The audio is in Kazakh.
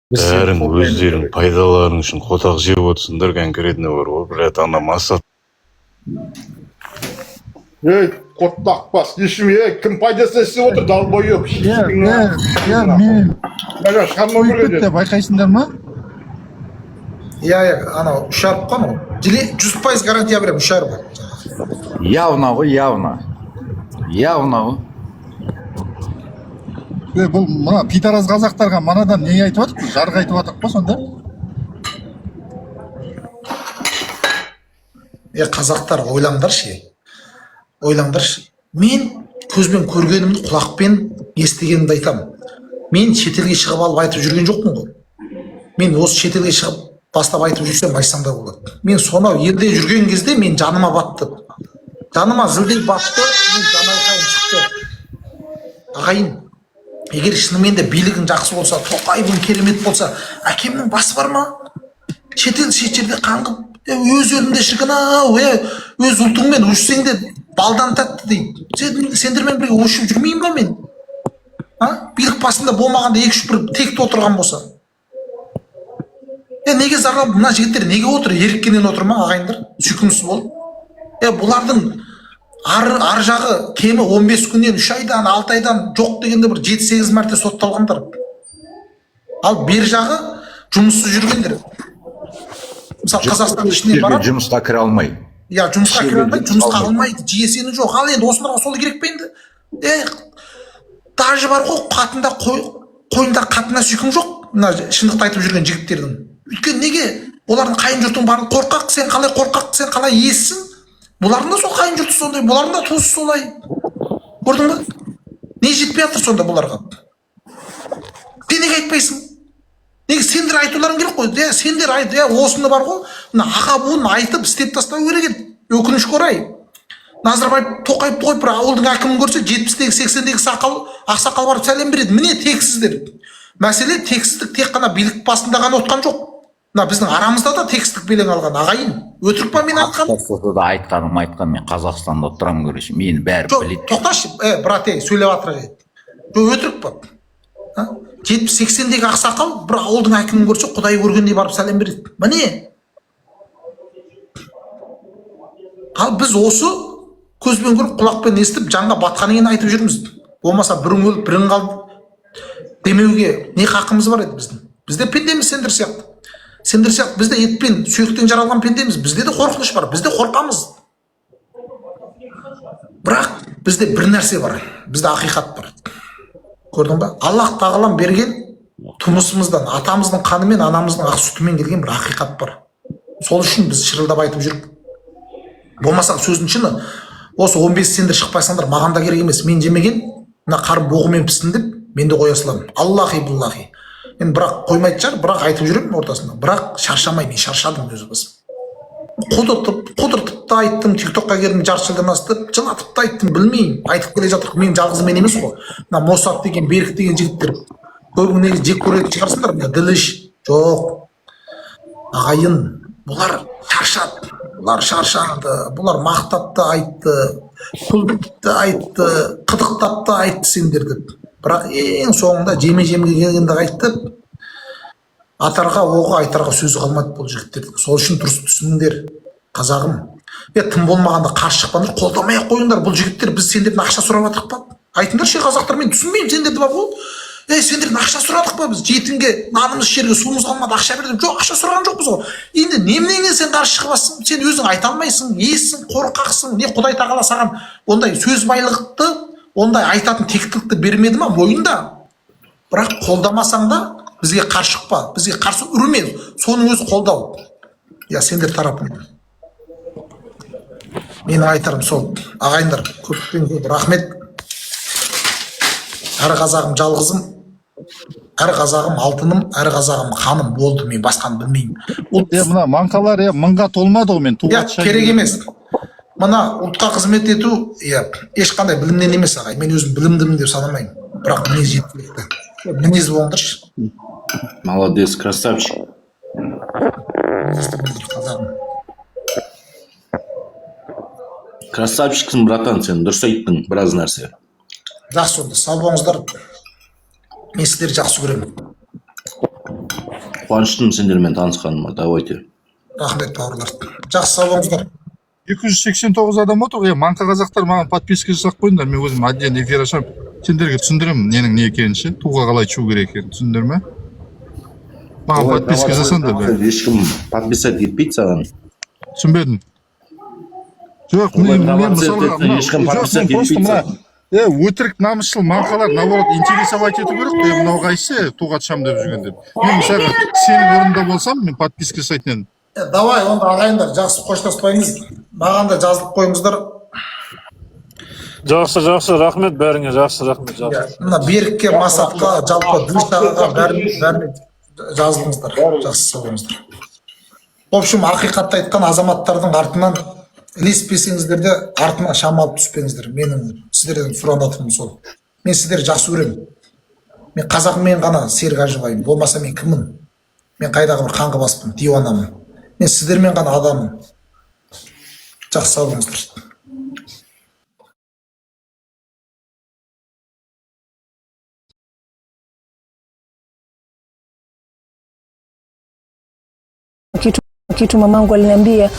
бәрің өздерің пайдаларың үшін қотақ жеп отырсыңдар, конкретно бар ғой, блядь, ана масса. Ей, қорттақ бас, ешім, кім пайдасы істеп отыр, далбойып. Мен көйтті байқайсыңдар ма? Анау үшарып қана 100% гарантия берем, үшарып. Явно ғой, явно ғой. Бұл мына питараз қазақтарға манадан не айтып жатыр? Жарғы айтып жатыр па сонда? Қазақтар ойлаңдаршы. Мен көзбен көргенімді құлақпен естігенімді айтамын. Мен шетелге шығып алып айтып жүрген жоқпын ғой. Мен осы шетелге шығып бастап айтып жүрсем айтсам да болады. Мен сонау елде жүрген кезде мен жаныма батты. Жаныма зілдей батты, мен жанайқайым шықты. Ағайын, егер шынымен де билігің жақсы болса, Тоқаевың керемет болса, әкемнің басы бар ма? Шетелде қаңғып, өз елінде шіркін-ау, өз ұлтыңмен өшсең де балдан тәтті дейді. Сендермен бірге өшіп жүрмеймін ба мен? Билік басында болмағанда 2-3 текті отырған болса. Неге зарлап, мына жігіттер неге отыр? Еріккенен отыр ма, ағайындар? Сүйкімсіз болып. Бұлардың ар жағы кемі 15 күннен, 3 айдан, 6 айдан жоқ дегенде бір 7-8 мәрте сотталғандар. Ал бер жағы жұмыссыз жүргендер. Мысалы, Қазақстан ішіне барады. Жұмысқа кіре алмай. Жұмысқа кіре алмай, жұмысқа алмайды, жиесені жоқ. Ал енді осыларға сол керек пе енді? Даже бар ғой, қатында қойында қатына сүйкім жоқ. Мына шындықты айтып жүрген жігіттердің. Өйткені неге? Олардың қайын жұртың барлығы қорқақ, сен қалай қорқақ, сен қалай ессің? Бұлардың да сол қайын жұрты сондай, бұлардың да туысы солай. Көрдің ба? Не жетпей жатыр сонда бұларға? Сен неге айтпайсың? Неге сендер айтуларың керек қой? Сендер айт, осыны бар ғой, аға буын айтып істеп тастау керек еді. Өкінішке орай. Назарбаев Тоқаевты қойып бір ауылдың әкімін көрсе, 70-дегі 80-дегі ақсақал барып сәлем береді. Міне тексіздер. Мәселе тексіздік тек қана билік басында ғана отқан жоқ. Біздің арамызда да текстік белең алған, ағайын. Өтірік па мен айтқан? Айтқан, мен Қазақстанда тұрам көресің, мені бәрі біледі. Тоқташы, брат, сөйлеп атыр. Өтірік па? 70-80-дегі ақсақал бір ауылдың әкімін көрсе, құдай көргендей барып сәлем береді. Міне. Ал біз осы көзбен көріп, құлақпен естіп, жанға батқанын айтып жүрміз. Болмаса бірің өліп, бірің қалды демеуге не хақымыз бар еді біздің? Бізде пендеміз сендер сияқты. Сендер сияқты бізде етпен, сүйектен жаралған пендеміз. Бізде де қорқыныш бар, бізде қорқамыз. Бірақ бізде бір нәрсе бар, бізде ақиқат бар. Көрдің ба? Аллах тағалам берген тұмысымыздан, атамыздың қанымен, анамыздың ақ сүтімен келген бір ақиқат бар. Сол үшін біз шырылдап айтып жүріп. Болмаса сөздің шыны, осы 15 сендер шықпайсаңдар, маған да керек емес. Мен жемеген, мына қарым боғымен пістін деп, мен де қоя саламын. Аллахи бұллахи. Мен бірақ қоймайды шығар, бірақ айтып жүремін ортасында. Бірақ шаршамай, мен шаршадым өз басым. Қудыртып та айттым, тиктокқа келдім, жарты жылдан асты, жылатып та айттым, білмеймін. Айтып келе жатыр, мен жалғыз мен емес қой. Мына Мосат деген, Берік деген жігіттер. Көбің негізі жек көретін шығарсыңдар, мына Діліш. Жоқ. Ағайын, бұлар шаршады. Бұлар шаршады, бұлар мақтап та айтты, күлдіп та айтты, қыдықтап та айтты сендерді. Бірақ ең соңында жеме-жемге келгенде айтты, атарға оғы, айтарға сөзі қалмады бұл жігіттерді. Сол үшін дұрыс түсініңдер, қазағым. Тым болмағанда қарсы шықпаңдар, қолдамай-ақ қойыңдар. Бұл жігіттер біз сендерден ақша сұрап жатырық па? Айтыңдар, қазақтар, мен түсінбеймін сендерді бар ғой. Сендерден ақша сұрадық па біз? Жетімге нанымыз ішерге суымыз қалмады, ақша бердім. Жоқ, ақша сұраған жоқпыз ғой. Енді неменеге сен қарсы шығасың? Сен өзің айта алмайсың, ессің, қорқақсың. Не Құдай тағала саған ондай сөз байлықты, ондай айтатын тектілікті бермеді ма? Мойында. Бірақ қолдамасаң да бізге қарсы шықпа, бізге қарсы үрме. Соның өзі қолдау. Сендер тарапыңнан. Менің айтарым сол. Ағайындар, көптен көп рахмет. Әр қазағым жалғызым, әр қазағым алтыным, әр қазағым ханым болды, мен басқаны білмеймін. Мына маңқалар мыңға толмады ғой, мен керек емес. Мына ұлтқа қызмет ету ешқандай білімнен емес, ағай. Мен өзім білімдімін деп санамаймын. Бірақ мінез жеткілікті. Мінез болыңдаршы. Молодец, красавчик. Мінезді білдір, қазағым. Красавчиксің, братан, сен дұрыс айттың біраз нәрсе. Жақсы, онда сау болыңыздар. Мен сіздерді жақсы көремін. Қуаныштымын сендермен танысқаныма. Давайте. Рахмет бауырлар. Жақсы сау болыңыздар. 289 адам отыр. Манқа қазақтар маған подписка жасап қойыңдар. Мен өзім отдельно эфир ашамын. Сендерге түсіндіремін ненің не екенін ше. Туға қалай чуу керек екенін түсіндір ме? Маған подписка жасаңдар. Ешкім подписать етпейді саған. Түсінбедім. Жоқ, мен мысалға просто мына өтірік намысшыл маңқалар наоборот интересовать ету керек қой. Мынау қайсы туға тышам деп жүргендер. Мен мысалға сенің орнында болсам, мен подписка жасайтын едім. Давай, онда ағайындар, жақсы қоштаспаймыз. Маған да жазылып қойыңыздар. Жақсы, рахмет бәріңе, рахмет. Мына Берікке, Масатқа, жалпы Дылшағаға бәріне жазылыңыздар. Жақсы сау болыңыздар. В общем, ақиқатты айтқан азаматтардың артынан ілеспесеңіздер де артыма шам алып түспеңіздер. Менің сіздерден сұранатыным сол. Мен сіздерді жақсы көремін. Мен қазағыммен ғана серік ажыбаймын. Болмаса мен кіммін? Мен қайдағы бір қаңғы баспын, диуанамын. Мен сіздермен ғана адаммын. Жақсы сау болыңыздар. Kitu mamangu aliniambia